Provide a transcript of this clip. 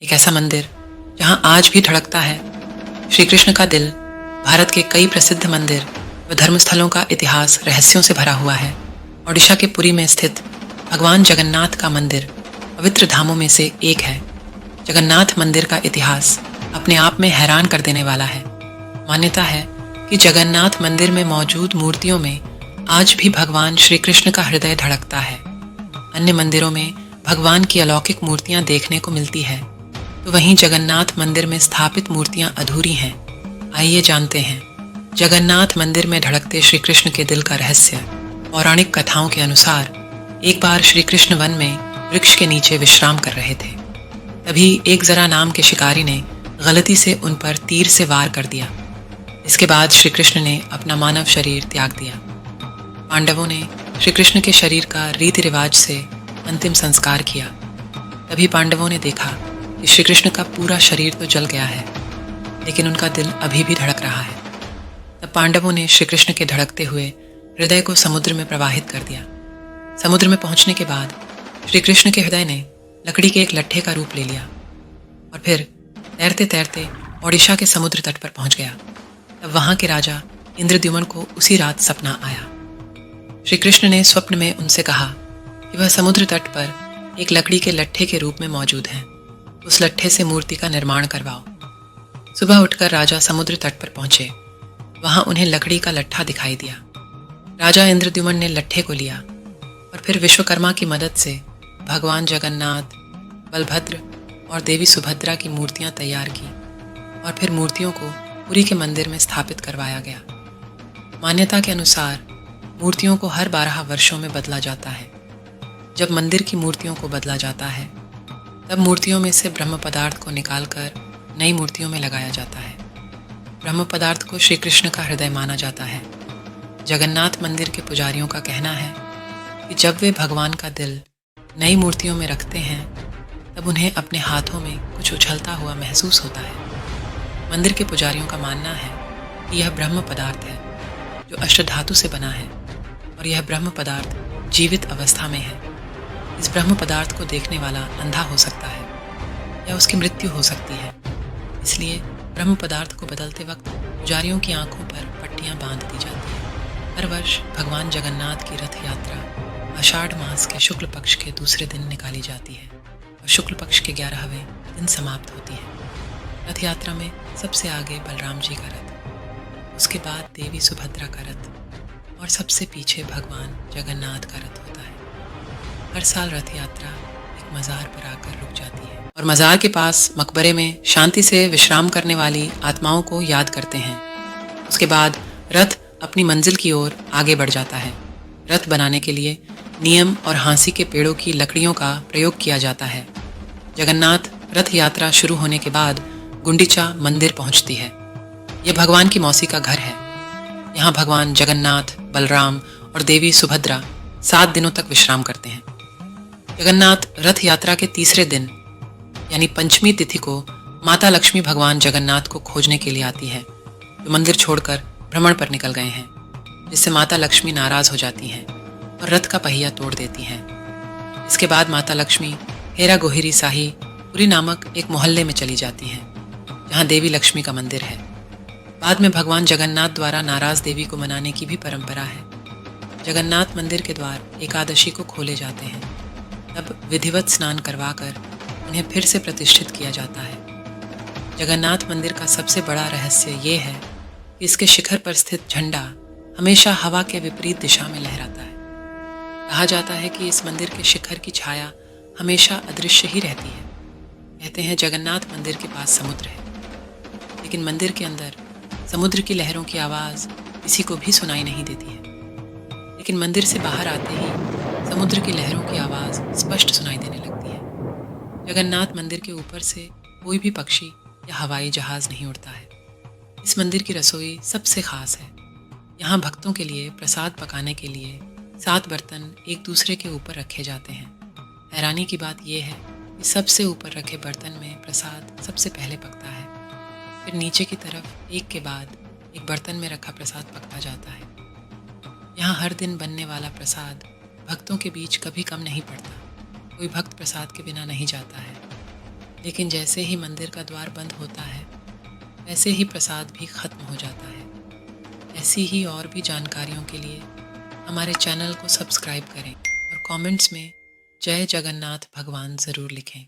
एक ऐसा मंदिर जहां आज भी धड़कता है। श्री कृष्ण का दिल। भारत के कई प्रसिद्ध मंदिर व धर्मस्थलों का इतिहास रहस्यों से भरा हुआ है। ओडिशा के पुरी में स्थित भगवान जगन्नाथ का मंदिर पवित्र धामों में से एक है। जगन्नाथ मंदिर का इतिहास अपने आप में हैरान कर देने वाला है। मान्यता है कि जगन्नाथ मंदिर में मौजूद मूर्तियों में आज भी भगवान श्री कृष्ण का हृदय धड़कता है। अन्य मंदिरों में भगवान की अलौकिक मूर्तियां देखने को मिलती है, तो वहीं जगन्नाथ मंदिर में स्थापित मूर्तियां अधूरी हैं। आइए जानते हैं जगन्नाथ मंदिर में धड़कते श्री कृष्ण के दिल का रहस्य। पौराणिक कथाओं के अनुसार एक बार श्री कृष्ण वन में वृक्ष के नीचे विश्राम कर रहे थे। तभी एक जरा नाम के शिकारी ने गलती से उन पर तीर से वार कर दिया। इसके बाद श्री कृष्ण ने अपना मानव शरीर त्याग दिया। पांडवों ने श्री कृष्ण के शरीर का रीति रिवाज से अंतिम संस्कार किया। तभी पांडवों ने देखा कि श्री कृष्ण का पूरा शरीर तो जल गया है, लेकिन उनका दिल अभी भी धड़क रहा है। तब पांडवों ने श्री कृष्ण के धड़कते हुए हृदय को समुद्र में प्रवाहित कर दिया। समुद्र में पहुंचने के बाद श्री कृष्ण के हृदय ने लकड़ी के एक लट्ठे का रूप ले लिया और फिर तैरते तैरते ओडिशा के समुद्र तट पर पहुंच गया। तब वहां के राजा इंद्रद्युम्न को उसी रात सपना आया। श्री कृष्ण ने स्वप्न में उनसे कहा कि वह समुद्र तट पर एक लकड़ी के लट्ठे के रूप में मौजूद हैं। उस लट्ठे से मूर्ति का निर्माण करवाओ। सुबह उठकर राजा समुद्र तट पर पहुंचे। वहां उन्हें लकड़ी का लट्ठा दिखाई दिया। राजा इंद्रद्युम्न ने लट्ठे को लिया और फिर विश्वकर्मा की मदद से भगवान जगन्नाथ, बलभद्र और देवी सुभद्रा की मूर्तियां तैयार की और फिर मूर्तियों को पुरी के मंदिर में स्थापित करवाया गया। मान्यता के अनुसार मूर्तियों को हर 12 वर्षों में बदला जाता है। जब मंदिर की मूर्तियों को बदला जाता है, तब मूर्तियों में से ब्रह्म पदार्थ को निकालकर नई मूर्तियों में लगाया जाता है। ब्रह्म पदार्थ को श्री कृष्ण का हृदय माना जाता है। जगन्नाथ मंदिर के पुजारियों का कहना है कि जब वे भगवान का दिल नई मूर्तियों में रखते हैं, तब उन्हें अपने हाथों में कुछ उछलता हुआ महसूस होता है। मंदिर के पुजारियों का मानना है कि यह ब्रह्म पदार्थ है जो अष्टधातु से बना है और यह ब्रह्म पदार्थ जीवित अवस्था में है। इस ब्रह्म पदार्थ को देखने वाला अंधा हो सकता है या उसकी मृत्यु हो सकती है। इसलिए ब्रह्म पदार्थ को बदलते वक्त पुजारियों की आंखों पर पट्टियां बांध दी जाती हैं। हर वर्ष भगवान जगन्नाथ की रथ यात्रा आषाढ़ मास के शुक्ल पक्ष के दूसरे दिन निकाली जाती है और शुक्ल पक्ष के 11वें दिन समाप्त होती है। रथ यात्रा में सबसे आगे बलराम जी का रथ, उसके बाद देवी सुभद्रा का रथ और सबसे पीछे भगवान जगन्नाथ का रथ होता है। हर साल रथ यात्रा एक मज़ार पर आकर रुक जाती है और मज़ार के पास मकबरे में शांति से विश्राम करने वाली आत्माओं को याद करते हैं। उसके बाद रथ अपनी मंजिल की ओर आगे बढ़ जाता है। रथ बनाने के लिए नीम और हाँसी के पेड़ों की लकड़ियों का प्रयोग किया जाता है। जगन्नाथ रथ यात्रा शुरू होने के बाद गुंडीचा मंदिर पहुंचती है। यह भगवान की मौसी का घर है। यहाँ भगवान जगन्नाथ, बलराम और देवी सुभद्रा 7 दिनों तक विश्राम करते हैं। जगन्नाथ रथ यात्रा के तीसरे दिन यानी पंचमी तिथि को माता लक्ष्मी भगवान जगन्नाथ को खोजने के लिए आती है, जो मंदिर छोड़कर भ्रमण पर निकल गए हैं, जिससे माता लक्ष्मी नाराज हो जाती हैं और रथ का पहिया तोड़ देती हैं। इसके बाद माता लक्ष्मी हेरा गोहिरी साही पुरी नामक एक मोहल्ले में चली जाती हैं, जहाँ देवी लक्ष्मी का मंदिर है। बाद में भगवान जगन्नाथ द्वारा नाराज देवी को मनाने की भी परंपरा है। जगन्नाथ मंदिर के द्वार एकादशी को खोले जाते हैं। तब विधिवत स्नान करवाकर उन्हें फिर से प्रतिष्ठित किया जाता है। जगन्नाथ मंदिर का सबसे बड़ा रहस्य ये है कि इसके शिखर पर स्थित झंडा हमेशा हवा के विपरीत दिशा में लहराता है। कहा जाता है कि इस मंदिर के शिखर की छाया हमेशा अदृश्य ही रहती है। कहते हैं जगन्नाथ मंदिर के पास समुद्र है, लेकिन मंदिर के अंदर समुद्र की लहरों की आवाज़ किसी को भी सुनाई नहीं देती है। लेकिन मंदिर से बाहर आते ही समुद्र की लहरों की आवाज़ स्पष्ट सुनाई देने लगती है। जगन्नाथ मंदिर के ऊपर से कोई भी पक्षी या हवाई जहाज़ नहीं उड़ता है। इस मंदिर की रसोई सबसे ख़ास है। यहाँ भक्तों के लिए प्रसाद पकाने के लिए 7 बर्तन एक दूसरे के ऊपर रखे जाते हैं। हैरानी की बात यह है कि सबसे ऊपर रखे बर्तन में प्रसाद सबसे पहले पकता है, फिर नीचे की तरफ एक के बाद एक बर्तन में रखा प्रसाद पकता जाता है। यहाँ हर दिन बनने वाला प्रसाद भक्तों के बीच कभी कम नहीं पड़ता। कोई भक्त प्रसाद के बिना नहीं जाता है। लेकिन जैसे ही मंदिर का द्वार बंद होता है, वैसे ही प्रसाद भी खत्म हो जाता है। ऐसी ही और भी जानकारियों के लिए हमारे चैनल को सब्सक्राइब करें और कमेंट्स में जय जगन्नाथ भगवान ज़रूर लिखें।